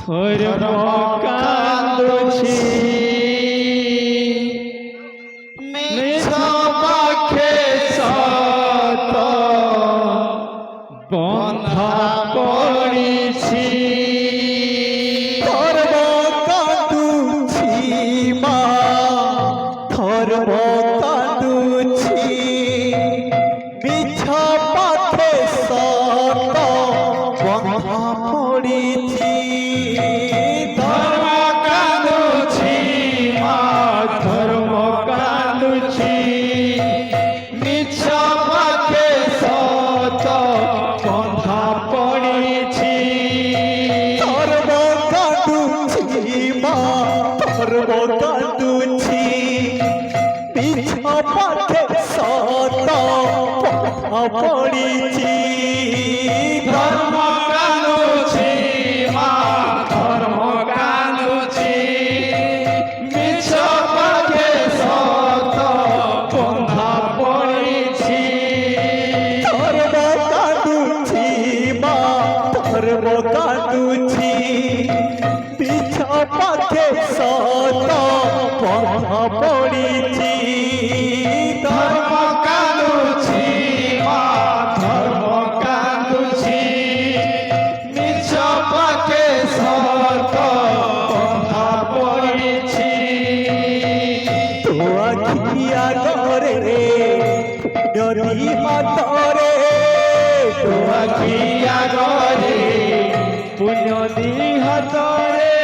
ধর্ম কান্দুছি মিছ পাখে সত বন্ধা পড়িছি ধর্ম কান্দুছি মা ধর্ম কান্দুছি মিছ পাখে সত বন্ধা পড়িছি ধর্ম কান্দুছি মা ধর্ম কান্দুছি মিছ পাখে সত বন্ধা পড়িছি ধর্ম কান্দুছি মা ধর্ম কান্দুছি মিছ পাখে সত বন্ধা পড়িছি ধর্ম কান্দুছি মা ধর্ম কান্দুছি মিছ পাখে সত বন্ধা পড়িছি ধর্ম কান্দুছি মা ধর্ম কান্দুছি মিছ পাখে সত বন্ধা পড়িছি ধর্ম কান্দুছি মা ধর্ম কান্দুছি মিছ পাখে সত বন্ধা পড়িছি তো আখিয়া করে নদী হাতরে তো আখিয়া গরে পুণ্য দিহতরে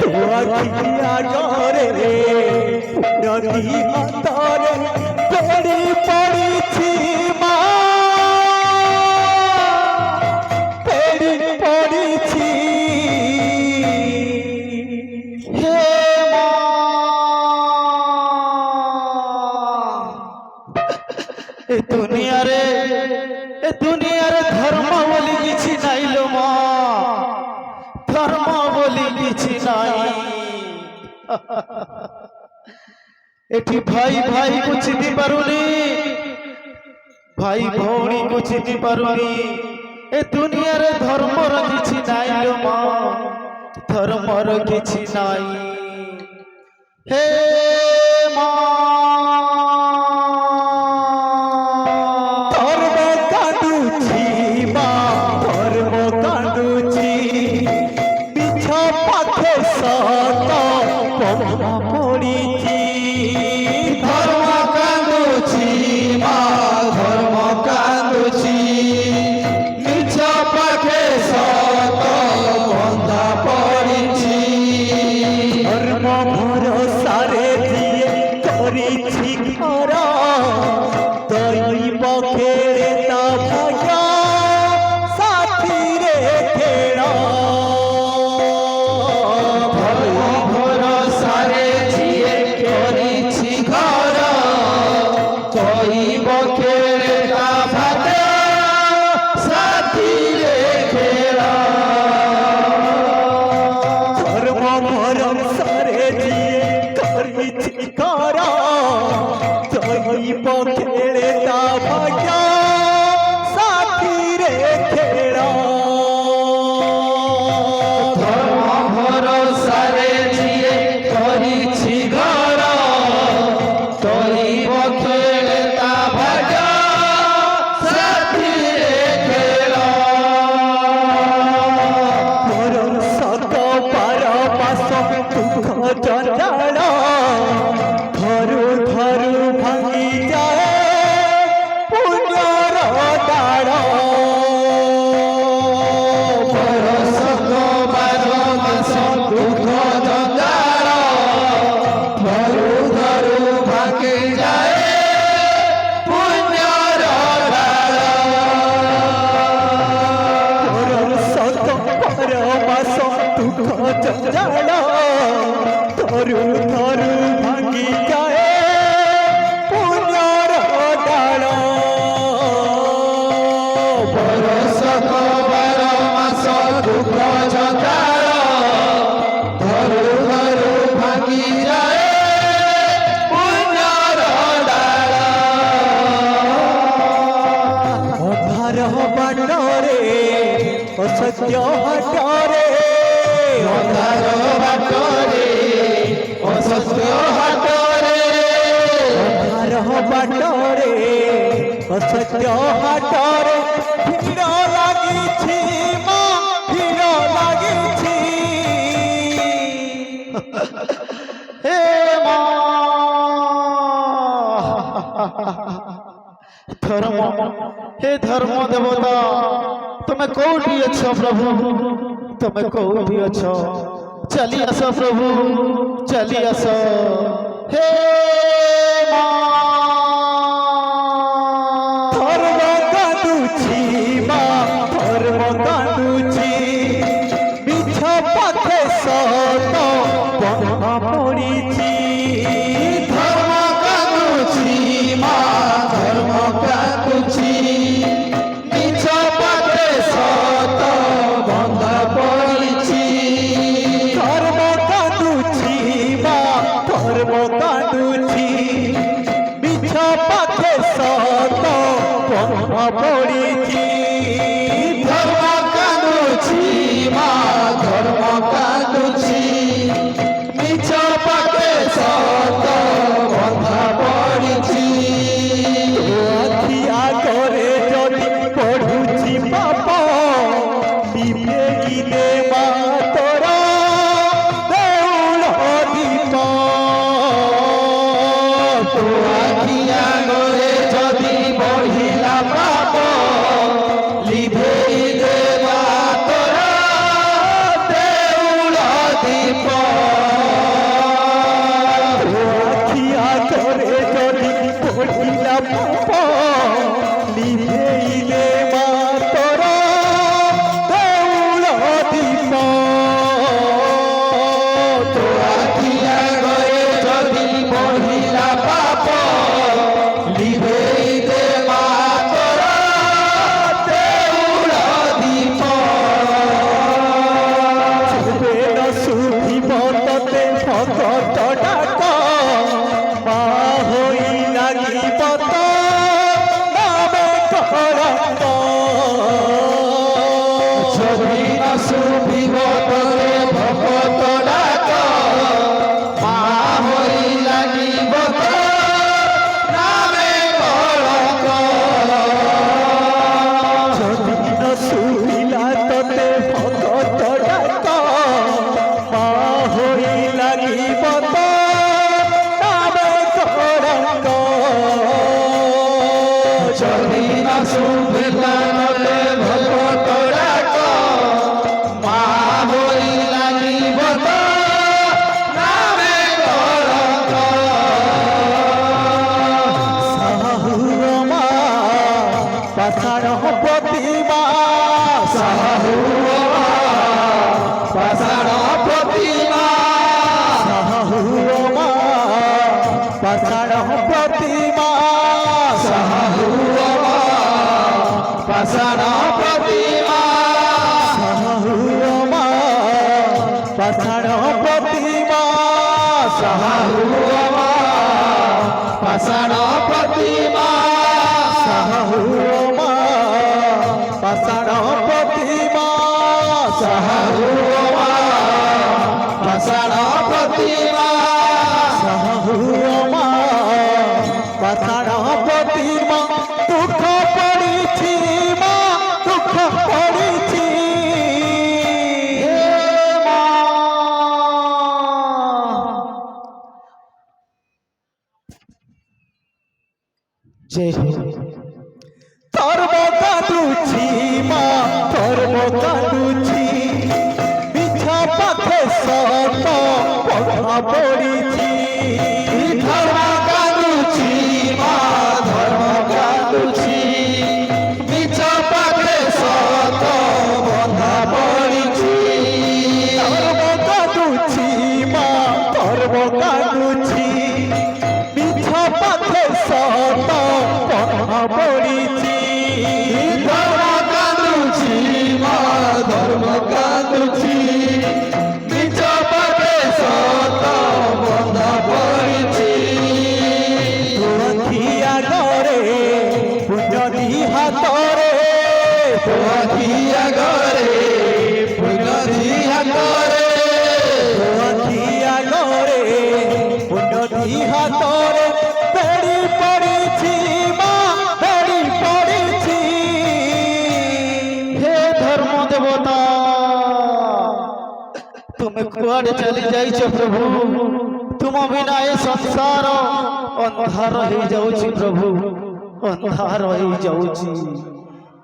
তো আখিয়া করে নদী হাতরে পড়ি পড়িছি মা পড়ি পড়িছি হে মা এ দুনিয়ারে ধর্ম বলি কিছু নাইল মা ধর্ম বলি কিছু নাই এটি ভাই ভাই কু চিনি পারুনি ভাই ভৌণী কু চিনি পারুনি এ দুনিয়ারে ধর্মর কিছু নাইল মা ধর্মর কিছু নাই হে মা ধর্ম কান্দুছি মা ধর্ম কান্দুছি মিছ পাখে সত বন্ধা পড়িছি ধর্ম কান্দুছি মা ধর্ম কান্দুছি মিছ পাখে সত বন্ধা পড়িছি ধর্ম ভরসারে দিয়ে করিছি ঘর দৈব খেড়ে তা ভাগ্য সাথীরে খেড় ধর্ম ভরসারে জিয়ে করিছি ঘর কইব খেড়ে তা ভাগ্য সাথীরে খেলা ধর্ম ভরসারে দিয়ে করিছি ঘর দৈব খেড়ে তা ভাগ্য সাথীরে খেড় ধর্ম ভরসারে জিয়ে করিছি ঘর করিব খেলে তা ভাগ্য সাথীরে খেলা মরণ সত পার মাস দুঃখ জঞ্জাল ধরু ধরু ভাঙি যায় পুণ্যর ডাল বরষক বার মাস দুঃখ জঞ্জাল ধরু ধরু ভাঙি যায় পুণ্যর ডাল মরণ সত পার মাস দুঃখ জঞ্জাল ধরু ধরু ভাঙি যায় পুণ্যর ডাল বরষক বার মাস দুঃখ জঞ্জাল ধরু ধরু ভাঙি যায় পুণ্যর ডাল অধার বাটরে অসত্য হাটরে ଅନ୍ଧାର ବାଟରେ ଅସତ୍ୟ ହାଟରେ ଅନ୍ଧାର ବାଟରେ ଅସତ୍ୟ ହାଟରେ ଭିଡ଼ ଲାଗିଛି ମା ଭିଡ଼ ଲାଗିଛି হে মা ধর্ম হে ধর্ম দেবতা তুমি কোটি আছো প্রভু তুমি কোটি আছো চলি আসো প্রভু চলি আসো হে মা ধর্ম কাঁদুছি মা ধর্ম কাঁদুছি মিছ পথে সত বন্ধ পড়িছি ধর্ম কাঁদুছি মা ধর্ম কাঁদুছি মিছ পথে সত বন্ধ পড়িছি ধর্ম কাঁদুছি মা ধর্ম কাঁদুছি মিছ পথে সত বন্ধ পড়িছি ধর্ম কাঁদুছি মা ধর্ম কাঁদুছি মিছ পথে সত বন্ধ পড়িছি আখিয়া করে যদি পড়ুছি পাপ দিবে গিলে মা তোরা দেউল দীপ আখিয়া গরে যদি বঢ়িলা পাপ লিভেই দেবা তোরা দেউল দীপ আখিয়া করে যদি পড়িলা পাপ লিভেইলে মা তোরা দেউল দীপ আখিয়া গরে যদি বঢ়িলা পাপ লিভেই দেবা তোরা দেউল দীপ বেল শুভিব ততে ভকত ডাক মা হই লাগিব তো নামে কলঙ্ক যদি না শুভিব তরে ভকত ডাক মা হই লাগিব তো নামে কলঙ্ক যদি ন শুভিলা ততে ভকত ডাক মা হই লাগিব তো নামে কলঙ্ক যদি না শুভিলা তরে ভকত ডাক মা হই লাগিব তো নামে কলঙ্ক সাহুমা পাষাণ প্রতিমা সাহুমা পাষাণ প্রতিমা সাহুমা পাষাণ প্রতিমা সাহুমা পাষাণ প্রতিমা সাহুমা পাষাণ প্রতিমা সাহুমা পাষাণ প্রতিমা সাহুমা পাষাণ প্রতিমা সাহুমা পাষাণ প্রতিমা সাহুমা পাষাণ প্রতিমা দুঃখ পড়িছি মা দুঃখ পড়িছি হে মা জয় হো ধর্ম কাঁদুছি মা ধর্ম কাঁদুছি মিছা পথে সত পথা পড়িছি ধর্ম কাঁদুছি মা ধর্ম কাঁদুছি মিছ পথে সত বন্ধা পড়িছি ধর্ম কাঁদুছি মা ধর্ম কাঁদুছি মিছা পথে সত পথা পড়িছি ধর্ম কাঁদুছি মা ধর্ম কাঁদুছি মিছ পথে সত বন্ধা পড়িছি আখিয়া গরে পুণ্যদি হাতরে আখিয়া গরে পুনরি হাতরে তুমি কুଆଡେ ଚାଲି ଯାଇଛ ପ୍ରଭୁ ତୁମ ବିନା ଏ ସଂସାର ଅନ୍ଧାର ହେଇଯାଉଛି ପ୍ରଭୁ ଅନ୍ଧାର ହେଇଯାଉଛି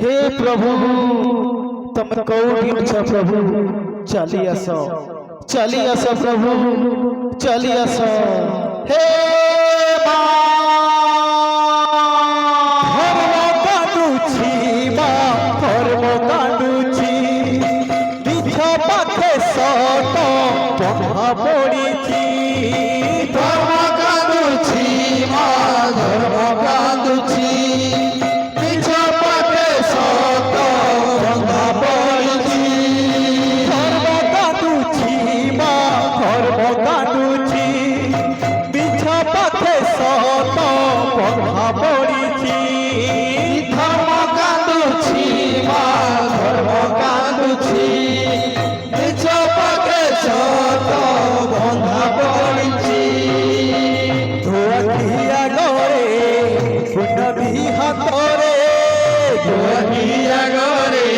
हे प्रभु ତମେ କୋଉଠି ଅଛ ପ୍ରଭୁ ଚାଲି ଆସ ପ୍ରଭୁ ଚାଲି ଆସ हे ମା ধর্ম কাঁদুছি মা ধর্ম কাঁদুছি মিছ পাখে সত বন্ধা পড়িছি ধর্ম কাঁদুছি মা ধর্ম কাঁদুছি মিছ পাখে সত বন্ধা পড়িছি ধর্ম কাঁদুছি মা ধর্ম কাঁদুছি মিছ পাখে সত বন্ধা পড়িছি ধর্ম কাঁদুছি মা ধর্ম কাঁদুছি মিছ পাখে সত বন্ধা পড়িছি ধোয়া গরে পুনবি হাতরে ধোয়া গরে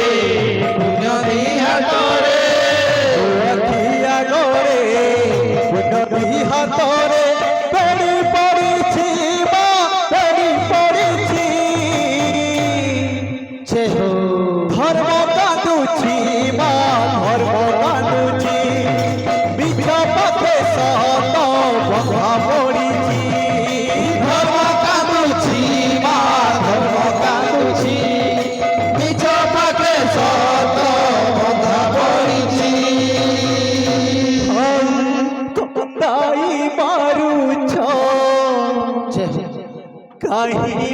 পুনবি হাতরে ধোয়া গরে পুনবি হাতরে পড়ি পড়িছি মা পড়ি পড়িছি ছে হো ধর্ম কাঁদুছি মা ধর্ম কাঁদুছি মিছ পথে সত বন্ধা পড়িছি ধর্ম কাঁদুছি মা ধর্ম কাঁদুছি মিছ পাখে সত বন্ধা পড়িছি তাই মারুছ ছে হো কাহি